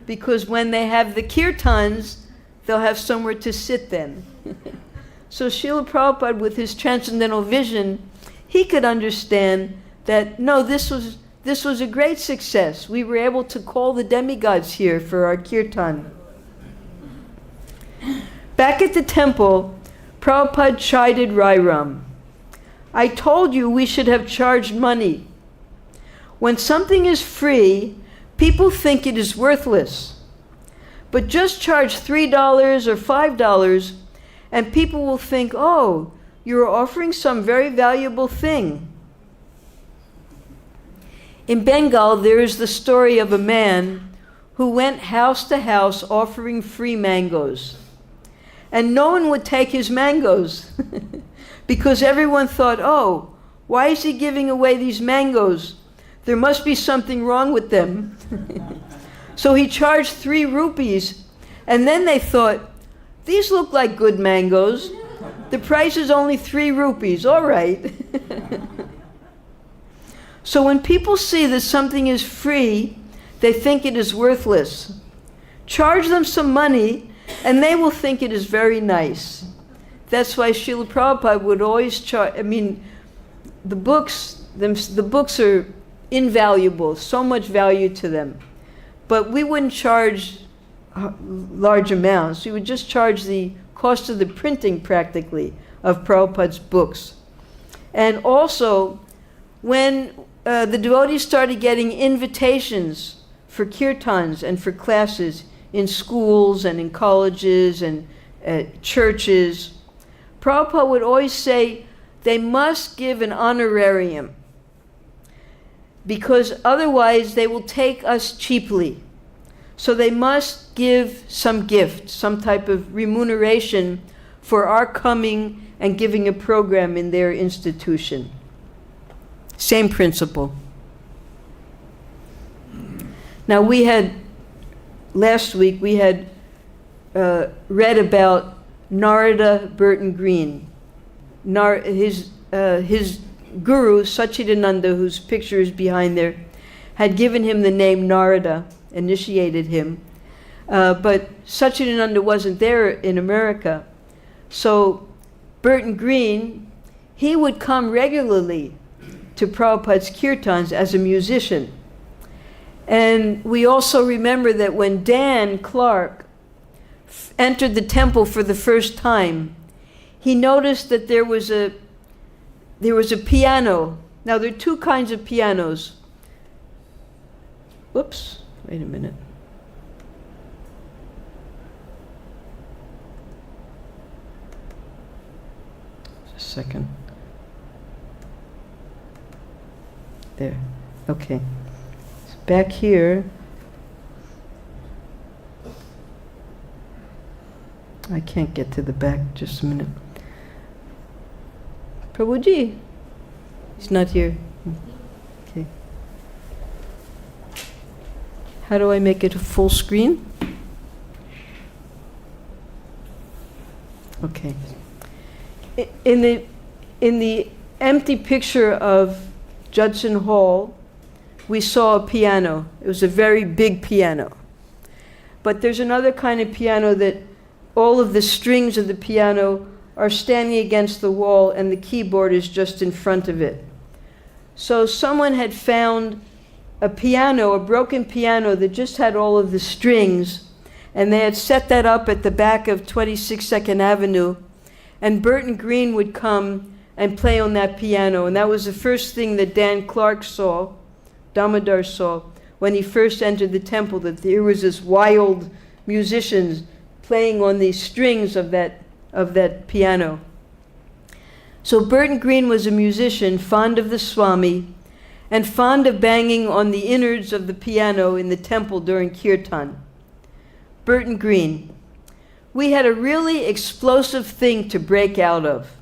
Because when they have the kirtans, they'll have somewhere to sit then. So Srila Prabhupada, with his transcendental vision, he could understand that, no, this was a great success. We were able to call the demigods here for our kirtan. Back at the temple, Prabhupada chided Rairam. I told you we should have charged money. When something is free, people think it is worthless. But just charge $3 or $5, and people will think, oh, you're offering some very valuable thing. In Bengal, there is the story of a man who went house to house offering free mangoes. And no one would take his mangoes because everyone thought, oh, why is he giving away these mangoes? There must be something wrong with them. So he charged 3 rupees, and then they thought, these look like good mangoes. The price is only 3 rupees, all right. So when people see that something is free, they think it is worthless. Charge them some money, and they will think it is very nice. That's why Srila Prabhupada would always charge. I mean, the books are invaluable, so much value to them. But we wouldn't charge large amounts. We would just charge the cost of the printing, practically, of Prabhupada's books. And also, when the devotees started getting invitations for kirtans and for classes in schools and in colleges and churches, Prabhupada would always say they must give an honorarium, because otherwise they will take us cheaply. So they must give some gift, some type of remuneration for our coming and giving a program in their institution. Same principle. Now last week we had read about Narada Burton Greene. His guru, Satchidananda, whose picture is behind there, had given him the name Narada, initiated him. But Satchidananda wasn't there in America. So Burton Greene, he would come regularly to Prabhupada's kirtans as a musician. And we also remember that when Dan Clark entered the temple for the first time, he noticed that there was a piano. Now, there are 2 kinds of pianos. Whoops, wait a minute. Just a second. There, okay. So back here, I can't get to the back, just a minute. Prabhuji, he's not here. Okay. How do I make it a full screen? Okay. In the empty picture of Judson Hall, we saw a piano. It was a very big piano. But there's another kind of piano that all of the strings of the piano are standing against the wall and the keyboard is just in front of it. So someone had found a piano, a broken piano that just had all of the strings, and they had set that up at the back of 26 2nd Avenue, and Burton Greene would come and play on that piano. And that was the first thing that Dan Clark saw, Damodar saw, when he first entered the temple, that there was this wild musicians playing on these strings of that piano. So Burton Greene was a musician, fond of the Swami, and fond of banging on the innards of the piano in the temple during kirtan. Burton Greene. We had a really explosive thing to break out of,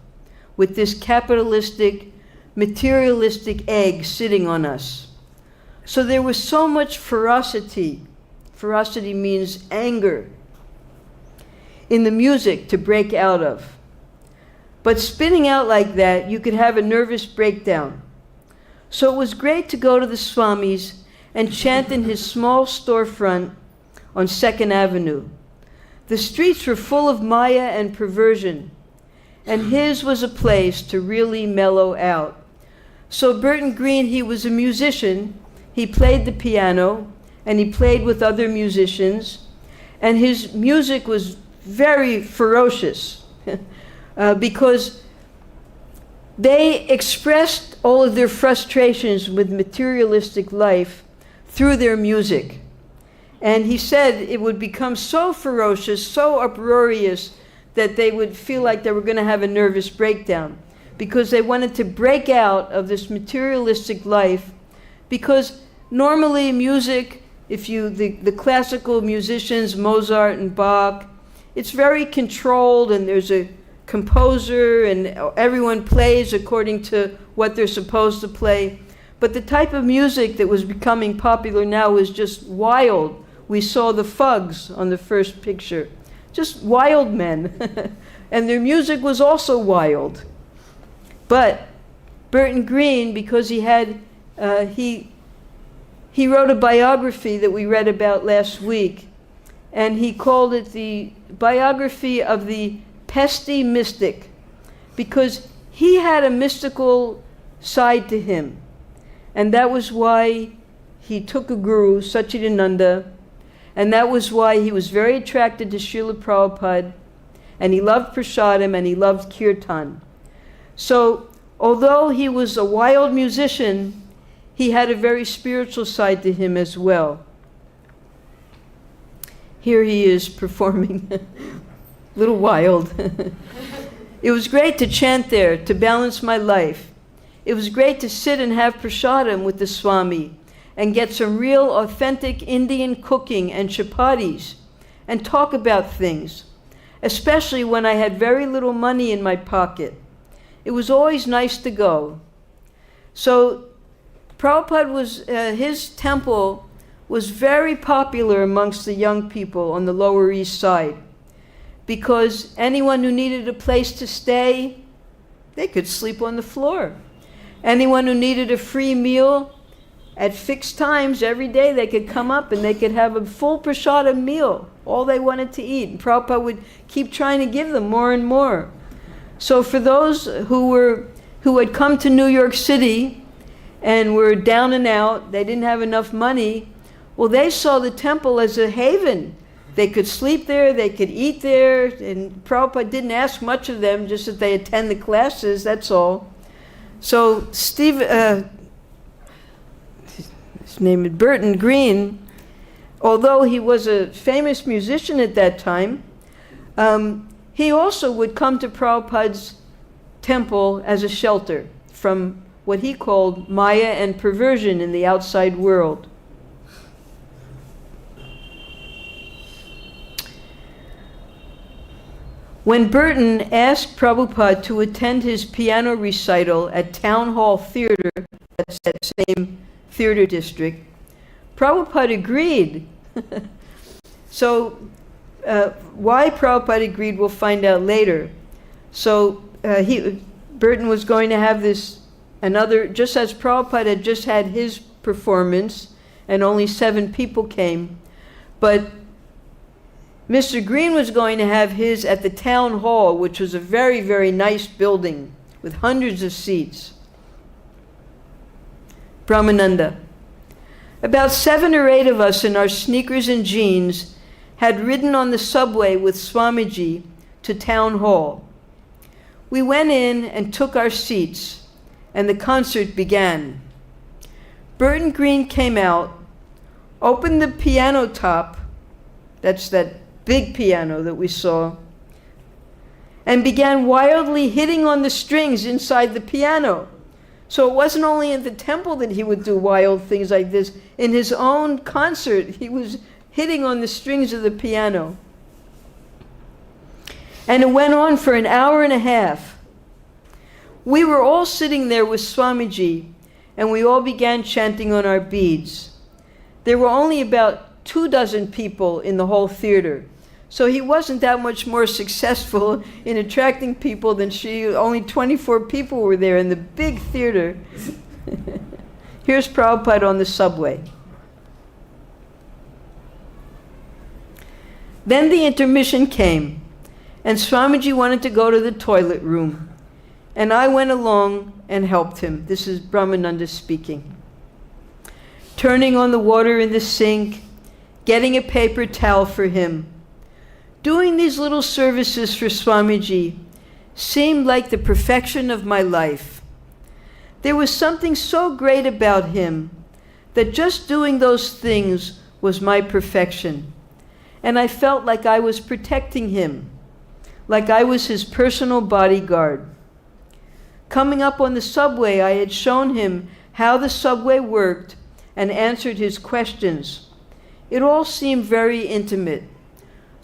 with this capitalistic, materialistic egg sitting on us. So there was so much ferocity. Ferocity means anger. in the music to break out of. But spinning out like that, you could have a nervous breakdown. So it was great to go to the Swami's and chant in his small storefront on 2nd Avenue. The streets were full of Maya and perversion, and his was a place to really mellow out. So Burton Greene, he was a musician. He played the piano, and he played with other musicians, and his music was very ferocious because they expressed all of their frustrations with materialistic life through their music. And he said it would become so ferocious, so uproarious, that they would feel like they were going to have a nervous breakdown because they wanted to break out of this materialistic life. Because normally music, the classical musicians, Mozart and Bach, it's very controlled, and there's a composer and everyone plays according to what they're supposed to play. But the type of music that was becoming popular now was just wild. We saw the Fugs on the first picture, just wild men. And their music was also wild. But Burton Greene, because he had, he wrote a biography that we read about last week, and he called it the biography of the pesty mystic, because he had a mystical side to him. And that was why he took a guru, Satchidananda, and that was why he was very attracted to Srila Prabhupada, and he loved prasadam, and he loved Kirtan. So, although he was a wild musician, he had a very spiritual side to him as well. Here he is performing, a little wild. It was great to chant there, to balance my life. It was great to sit and have prasadam with the Swami and get some real authentic Indian cooking and chapatis and talk about things, especially when I had very little money in my pocket. It was always nice to go. So Prabhupada was, his temple was very popular amongst the young people on the Lower East Side, because anyone who needed a place to stay, they could sleep on the floor. Anyone who needed a free meal, at fixed times every day, they could come up and they could have a full prasadam meal, all they wanted to eat. And Prabhupada would keep trying to give them more and more. So for those who had come to New York City and were down and out, they didn't have enough money, well, they saw the temple as a haven. They could sleep there, they could eat there, and Prabhupada didn't ask much of them, just that they attend the classes, that's all. So his name is Burton Greene, although he was a famous musician at that time, he also would come to Prabhupada's temple as a shelter from what he called Maya and perversion in the outside world. When Burton asked Prabhupada to attend his piano recital at Town Hall Theater, that's that same theater district, Prabhupada agreed. So why Prabhupada agreed, we'll find out later. So Burton was going to have this, another, just as Prabhupada had just had his performance and only 7 people came, but Mr. Greene was going to have his at the town hall, which was a very, very nice building with hundreds of seats. Brahmananda. About 7 or 8 of us in our sneakers and jeans had ridden on the subway with Swamiji to town hall. We went in and took our seats, and the concert began. Burton Greene came out, opened the piano top, that's that big piano that we saw, and began wildly hitting on the strings inside the piano. So it wasn't only in the temple that he would do wild things like this. In his own concert, he was hitting on the strings of the piano. And it went on for an hour and a half. We were all sitting there with Swamiji, and we all began chanting on our beads. There were only about 24 people in the whole theater. So he wasn't that much more successful in attracting people than she. Only 24 people were there in the big theater. Here's Prabhupada on the subway. Then the intermission came, and Swamiji wanted to go to the toilet room. And I went along and helped him. This is Brahmananda speaking. Turning on the water in the sink, getting a paper towel for him. Doing these little services for Swamiji seemed like the perfection of my life. There was something so great about him that just doing those things was my perfection. And I felt like I was protecting him, like I was his personal bodyguard. Coming up on the subway, I had shown him how the subway worked and answered his questions. It all seemed very intimate.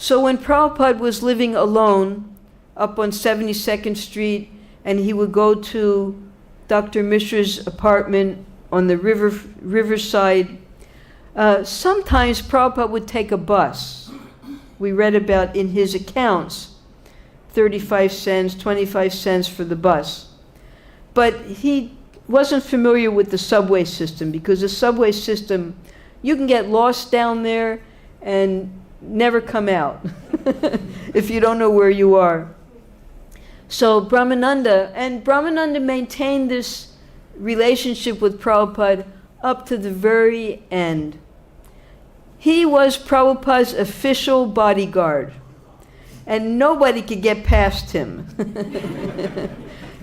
So when Prabhupada was living alone up on 72nd Street, and he would go to Dr. Mishra's apartment on the riverside, sometimes Prabhupada would take a bus. We read about in his accounts, 35 cents, 25 cents for the bus. But he wasn't familiar with the subway system, because the subway system, you can get lost down there and never come out if you don't know where you are. So Brahmananda maintained this relationship with Prabhupada up to the very end. He was Prabhupada's official bodyguard, and nobody could get past him.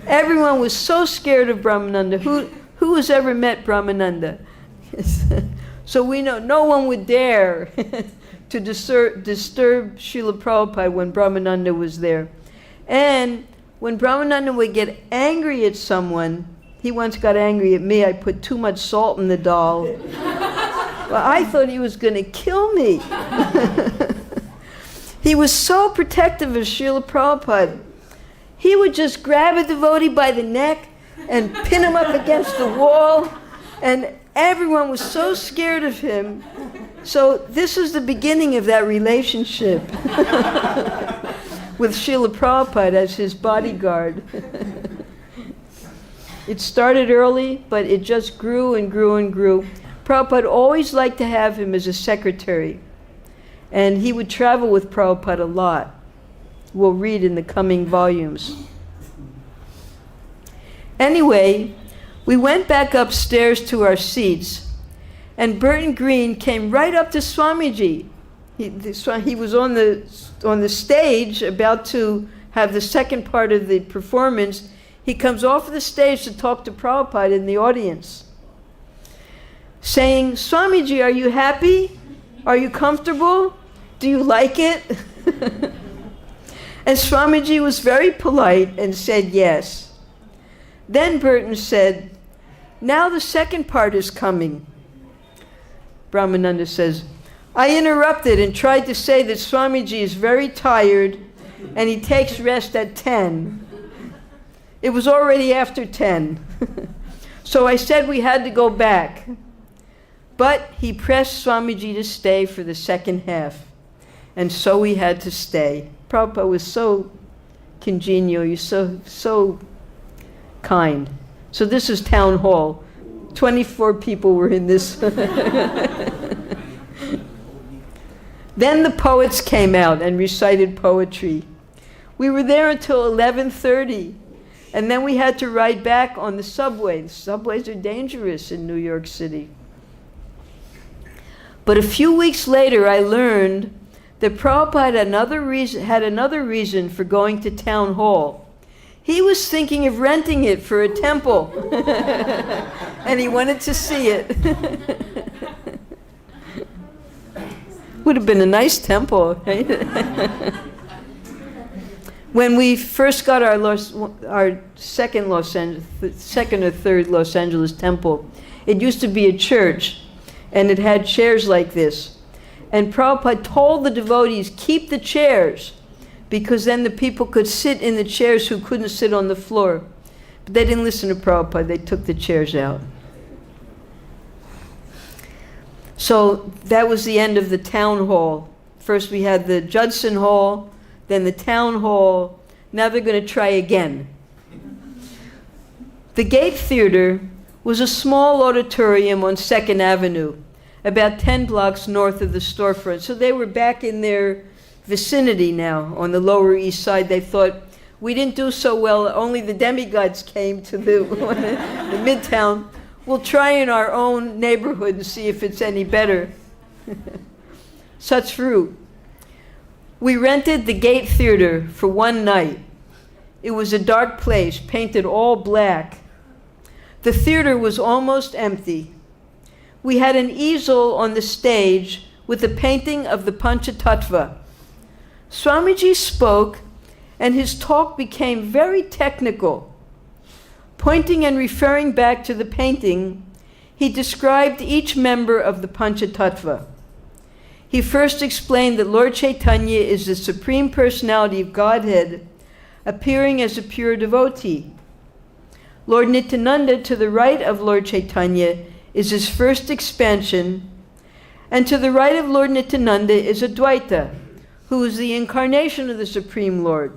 Everyone was so scared of Brahmananda. Who has ever met Brahmananda? So we know no one would dare to disturb Srila Prabhupada when Brahmananda was there. And when Brahmananda would get angry at someone, he once got angry at me. I put too much salt in the dal. Well, I thought he was going to kill me. He was so protective of Srila Prabhupada. He would just grab a devotee by the neck and pin him up against the wall, and everyone was so scared of him. So this is the beginning of that relationship with Srila Prabhupada as his bodyguard. It started early, but it just grew and grew and grew. Prabhupada always liked to have him as a secretary, and he would travel with Prabhupada a lot. We'll read in the coming volumes. Anyway, we went back upstairs to our seats, and Burton Greene came right up to Swamiji. He was on the stage about to have the second part of the performance. He comes off the stage to talk to Prabhupada in the audience, saying, "Swamiji, are you happy? Are you comfortable? Do you like it?" And Swamiji was very polite and said yes. Then Burton said, "Now the second part is coming." Brahmananda says, "I interrupted and tried to say that Swamiji is very tired and he takes rest at 10. It was already after 10. So I said we had to go back. But he pressed Swamiji to stay for the second half. And so we had to stay." Prabhupada was so congenial, he's so kind. So this is town hall. 24 people were in this. Then the poets came out and recited poetry. We were there until 11:30, and then we had to ride back on the subway. The subways are dangerous in New York City. But a few weeks later, I learned that Prabhupada had another reason for going to town hall. He was thinking of renting it for a temple, and he wanted to see it. Would have been a nice temple, right? When we first got our second or third Los Angeles temple, it used to be a church, and it had chairs like this. And Prabhupada told the devotees, keep the chairs, because then the people could sit in the chairs who couldn't sit on the floor. But they didn't listen to Prabhupada, they took the chairs out. So that was the end of the town hall First we had the Judson Hall, then the Town Hall. Now they're going to try again. The Gate Theater was a small auditorium on 2nd Avenue, about 10 blocks north of the storefront. So they were back in their vicinity now on the Lower East Side. They thought, we didn't do so well, only the demigods came to the Midtown. We'll try in our own neighborhood and see if it's any better. Such fruit. We rented the Gate Theater for one night. It was a dark place, painted all black. The theater was almost empty. We had an easel on the stage with a painting of the Panchatattva. Swamiji spoke, and his talk became very technical. Pointing and referring back to the painting, he described each member of the Panchatattva. He first explained that Lord Chaitanya is the Supreme Personality of Godhead, appearing as a pure devotee. Lord Nityananda, to the right of Lord Chaitanya, is his first expansion, and to the right of Lord Nityananda is Advaita, who is the incarnation of the Supreme Lord.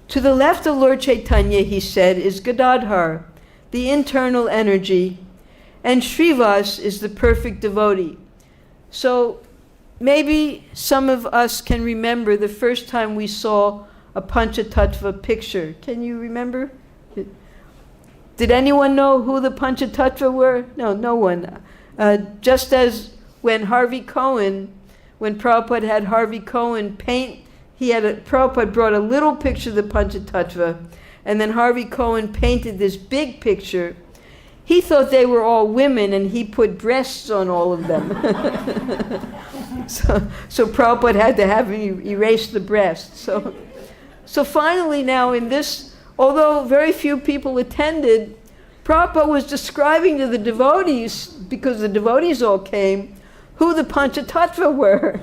To the left of Lord Chaitanya, he said, is Gadadhar, the internal energy, and Srivas is the perfect devotee. So maybe some of us can remember the first time we saw a Panchatattva picture. Can you remember? Did anyone know who the Panchatattva were? No one. Just as when Prabhupada had Harvey Cohen paint, Prabhupada brought a little picture of the Panchatattva, and then Harvey Cohen painted this big picture. He thought they were all women, and he put breasts on all of them. So Prabhupada had to have him erase the breasts. So finally now in this, although very few people attended, Prabhupada was describing to the devotees, because the devotees all came, who the Panchatattva were.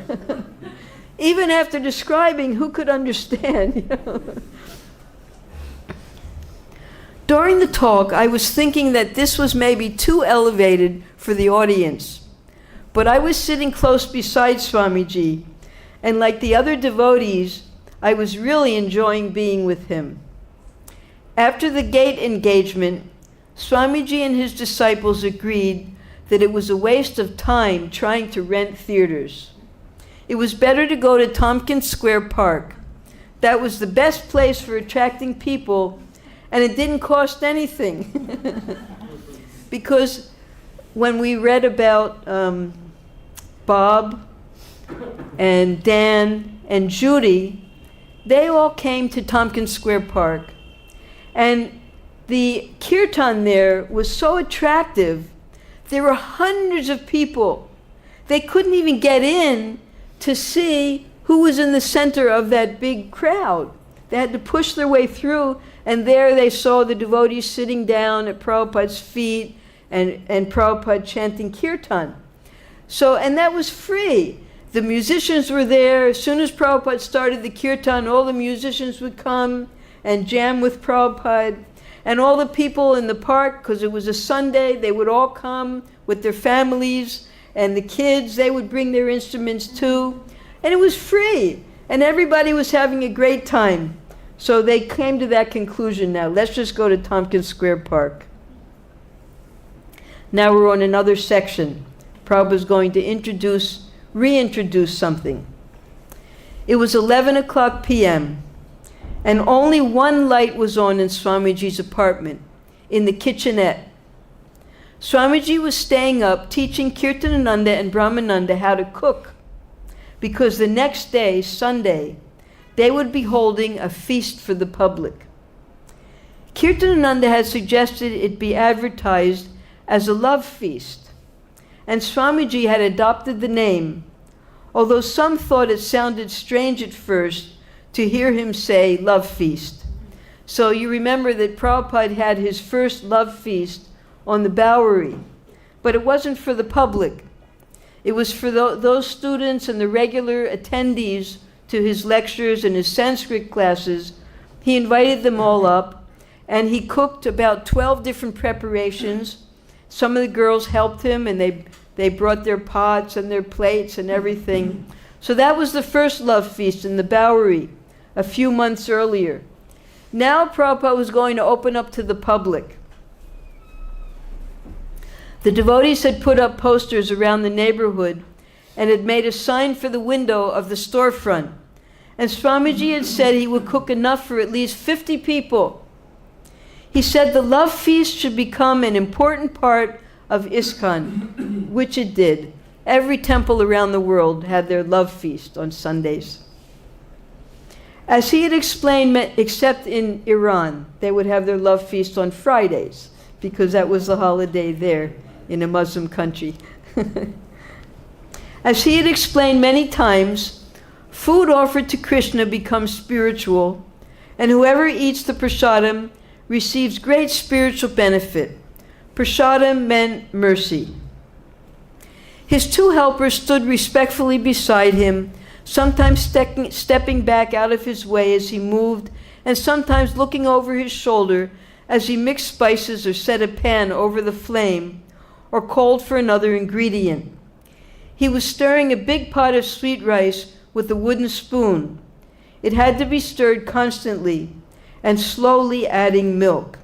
Even after describing, who could understand? During the talk, I was thinking that this was maybe too elevated for the audience. But I was sitting close beside Swamiji, and like the other devotees, I was really enjoying being with him. After the gate engagement, Swamiji and his disciples agreed that it was a waste of time trying to rent theaters. It was better to go to Tompkins Square Park. That was the best place for attracting people, and it didn't cost anything. Because when we read about Bob and Dan and Judy, they all came to Tompkins Square Park. And the Kirtan there was so attractive. There were hundreds of people. They couldn't even get in to see who was in the center of that big crowd. They had to push their way through, and there they saw the devotees sitting down at Prabhupada's feet and Prabhupada chanting Kirtan. So, and that was free. The musicians were there. As soon as Prabhupada started the Kirtan, all the musicians would come and jam with Prabhupada. And all the people in the park, because it was a Sunday, they would all come with their families, and the kids, they would bring their instruments too. And it was free, and everybody was having a great time. So they came to that conclusion now. Let's just go to Tompkins Square Park. Now we're on another section. Prabhupada's going to reintroduce something. It was 11 o'clock p.m., and only one light was on in Swamiji's apartment, in the kitchenette. Swamiji was staying up teaching Kirtanananda and Brahmananda how to cook, because the next day, Sunday, they would be holding a feast for the public. Kirtanananda had suggested it be advertised as a love feast, and Swamiji had adopted the name, although some thought it sounded strange at first to hear him say love feast. So you remember that Prabhupada had his first love feast on the Bowery, but it wasn't for the public. It was for those students and the regular attendees to his lectures and his Sanskrit classes. He invited them all up, and he cooked about 12 different preparations. Some of the girls helped him, and they brought their pots and their plates and everything. So that was the first love feast in the Bowery a few months earlier. Now Prabhupada was going to open up to the public. The devotees had put up posters around the neighborhood and had made a sign for the window of the storefront. And Swamiji had said he would cook enough for at least 50 people. He said the love feast should become an important part of ISKCON, which it did. Every temple around the world had their love feast on Sundays. As he had explained, except in Iran, they would have their love feast on Fridays, because that was the holiday there in a Muslim country. As he had explained many times, food offered to Krishna becomes spiritual, and whoever eats the prasadam receives great spiritual benefit. Prasadam meant mercy. His two helpers stood respectfully beside him, sometimes stepping back out of his way as he moved, and sometimes looking over his shoulder as he mixed spices or set a pan over the flame, or called for another ingredient. He was stirring a big pot of sweet rice with a wooden spoon. It had to be stirred constantly and slowly adding milk.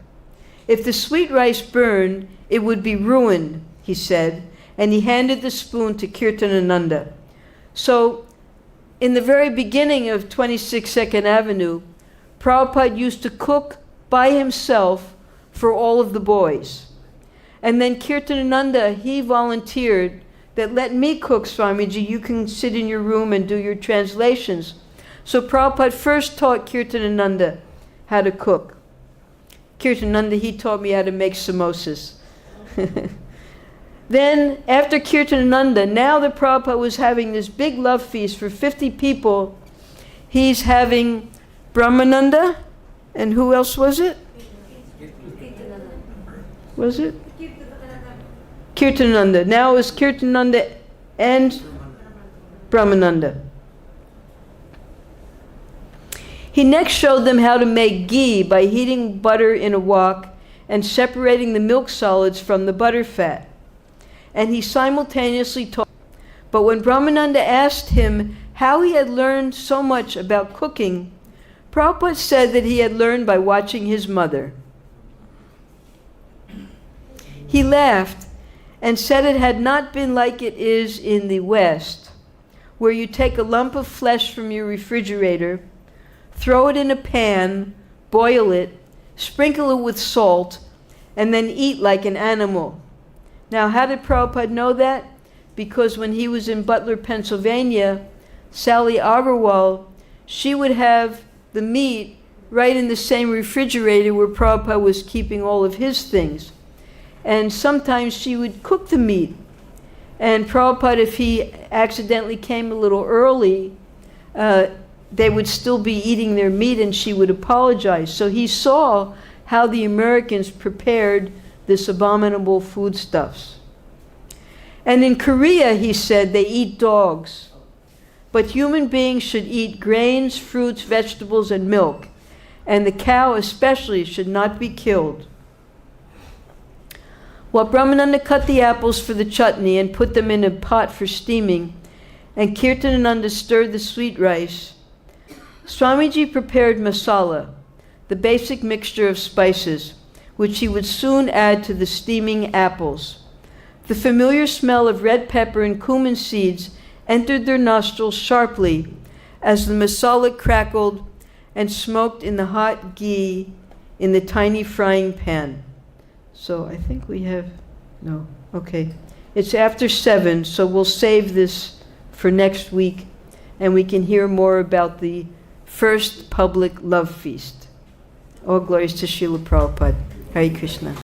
If the sweet rice burned, it would be ruined, he said, and he handed the spoon to Kirtanananda. So, in the very beginning of 26 2nd Avenue, Prabhupada used to cook by himself for all of the boys. And then Kirtanananda, he volunteered that let me cook, Swamiji, you can sit in your room and do your translations. So Prabhupada first taught Kirtanananda how to cook. Kirtanananda, he taught me how to make samosas. Then, after Kirtanananda, now that Prabhupada was having this big love feast for 50 people, he's having Brahmananda, and who else was it? Was it? Kirtanananda. Now it's Kirtanananda and Brahmananda. He next showed them how to make ghee by heating butter in a wok and separating the milk solids from the butter fat. And he simultaneously taught. But when Brahmananda asked him how he had learned so much about cooking, Prabhupada said that he had learned by watching his mother. He laughed and said it had not been like it is in the West, where you take a lump of flesh from your refrigerator, throw it in a pan, boil it, sprinkle it with salt, and then eat like an animal. Now, how did Prabhupada know that? Because when he was in Butler, Pennsylvania, Sally Agarwal, she would have the meat right in the same refrigerator where Prabhupada was keeping all of his things. And sometimes she would cook the meat. And Prabhupada, if he accidentally came a little early, they would still be eating their meat and she would apologize. So he saw how the Americans prepared this abominable foodstuffs. And in Korea, he said, they eat dogs. But human beings should eat grains, fruits, vegetables, and milk. And the cow especially should not be killed. While Brahmananda cut the apples for the chutney and put them in a pot for steaming, and Kirtanananda stirred the sweet rice, Swamiji prepared masala, the basic mixture of spices, which he would soon add to the steaming apples. The familiar smell of red pepper and cumin seeds entered their nostrils sharply as the masala crackled and smoked in the hot ghee in the tiny frying pan. So I think we have, no, okay. It's after 7, so we'll save this for next week, and we can hear more about the first public love feast. All glories to Srila Prabhupada. Hare Krishna.